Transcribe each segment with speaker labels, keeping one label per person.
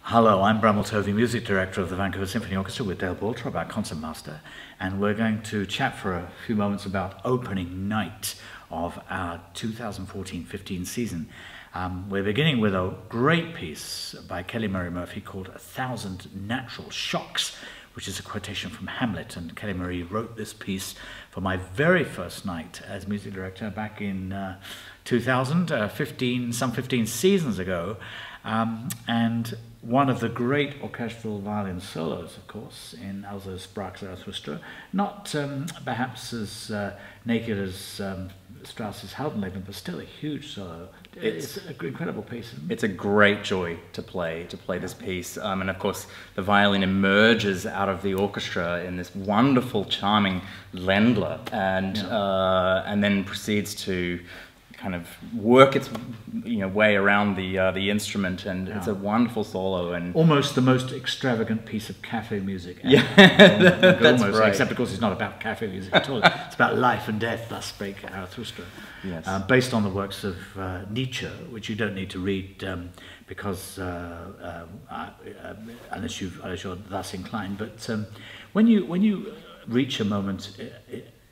Speaker 1: Hello, I'm Bramwell Tovey, Music Director of the Vancouver Symphony Orchestra with Barltrop, our Concertmaster, and we're going to chat for a few moments about opening night of our 2014-15 season. We're beginning with a great piece by Kelly Murray Murphy called 1,000 Natural Shocks, which is a quotation from Hamlet, and Kelly Murray wrote this piece for my very first night as music director back in 2015, some 15 seasons ago, and one of the great orchestral violin solos, of course, in Also sprach Zarathustra, not perhaps as naked as Strauss's Heldenleben, but still a huge solo. It's an incredible piece.
Speaker 2: It's a great joy to play this piece, and of course the violin emerges out of the orchestra in this wonderful, charming Ländler, and then proceeds to kind of work its way around the instrument, and it's a wonderful solo, and
Speaker 1: almost the most extravagant piece of cafe music ever.
Speaker 2: Yeah, that's
Speaker 1: almost,
Speaker 2: right.
Speaker 1: Except of course it's not about cafe music at all. It's about life and death. Thus spake Zarathustra.
Speaker 2: Yes.
Speaker 1: Based on the works of Nietzsche, which you don't need to read because unless you're thus inclined. But when you reach a moment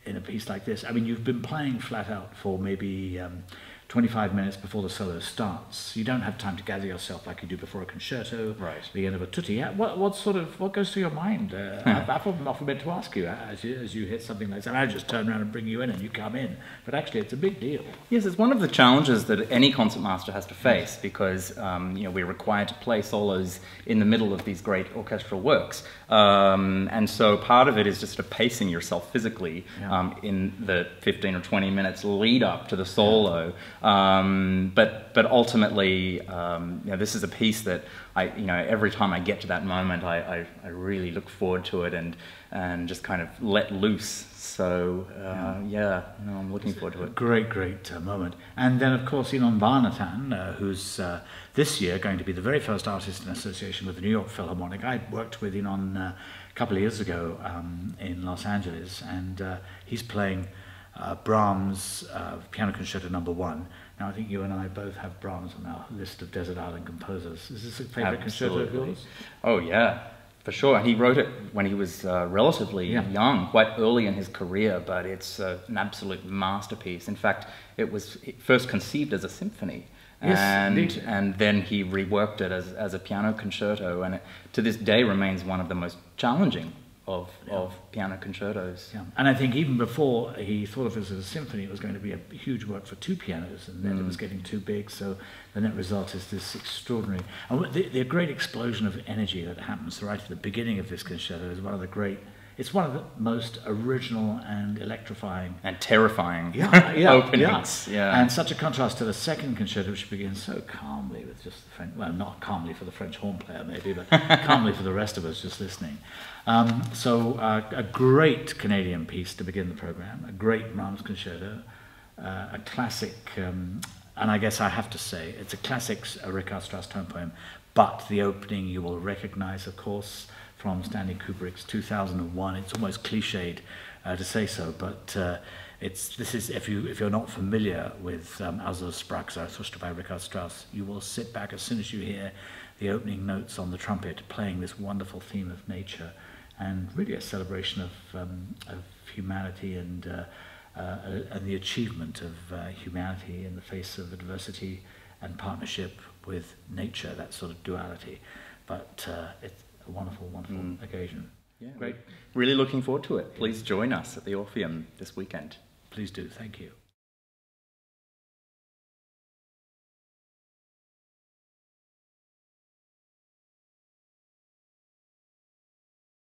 Speaker 1: in a piece like this, I mean, you've been playing flat out for maybe 25 minutes before the solo starts. You don't have time to gather yourself like you do before a concerto,
Speaker 2: right?
Speaker 1: The end of a tutti. What goes through your mind? I've often meant to ask you as you hit something like that. I just turn around and bring you in, and you come in. But actually, it's a big deal.
Speaker 2: Yes, it's one of the challenges that any concertmaster has to face, because we're required to play solos in the middle of these great orchestral works, and so part of it is just pacing yourself physically in the 15 or 20 minutes lead up to the solo. But ultimately, this is a piece that every time I get to that moment, I really look forward to it and just kind of let loose. So I'm looking forward to it.
Speaker 1: Great moment. And then of course Inon Barnatan, who's this year going to be the very first artist in association with the New York Philharmonic. I worked with Inon a couple of years ago in Los Angeles, and he's playing Brahms' Piano Concerto No. 1. Now, I think you and I both have Brahms on our list of desert island composers. Is this a favourite concerto of yours?
Speaker 2: Oh, yeah, for sure. He wrote it when he was relatively young, quite early in his career, but it's an absolute masterpiece. In fact, it was first conceived as a symphony.
Speaker 1: Yes,
Speaker 2: and then he reworked it as a piano concerto, and it, to this day, remains one of the most challenging of piano concertos.
Speaker 1: Yeah. And I think even before he thought of it as a symphony, it was going to be a huge work for two pianos, and then it was getting too big, so the net result is this extraordinary... And the great explosion of energy that happens right at the beginning of this concerto is one of the great... It's one of the most original and electrifying...
Speaker 2: And terrifying
Speaker 1: openings.
Speaker 2: Yeah.
Speaker 1: And such a contrast to the second concerto, which begins so calmly with just the French... Well, not calmly for the French horn player, maybe, but calmly for the rest of us just listening. So a great Canadian piece to begin the program, a great Brahms concerto, a classic... and I guess I have to say, it's a classic Richard Strauss tone poem, but the opening you will recognize, of course, from Stanley Kubrick's 2001. It's almost cliched to say so, but this is if you're not familiar with Also sprach Zarathustra by Richard Strauss, you will sit back as soon as you hear the opening notes on the trumpet playing this wonderful theme of nature, and really a celebration of humanity and the achievement of humanity in the face of adversity and partnership with nature, that sort of duality. But it's a wonderful occasion.
Speaker 2: Yeah, great. Really looking forward to it. Please join us at the Orpheum this weekend.
Speaker 1: Please do. Thank you.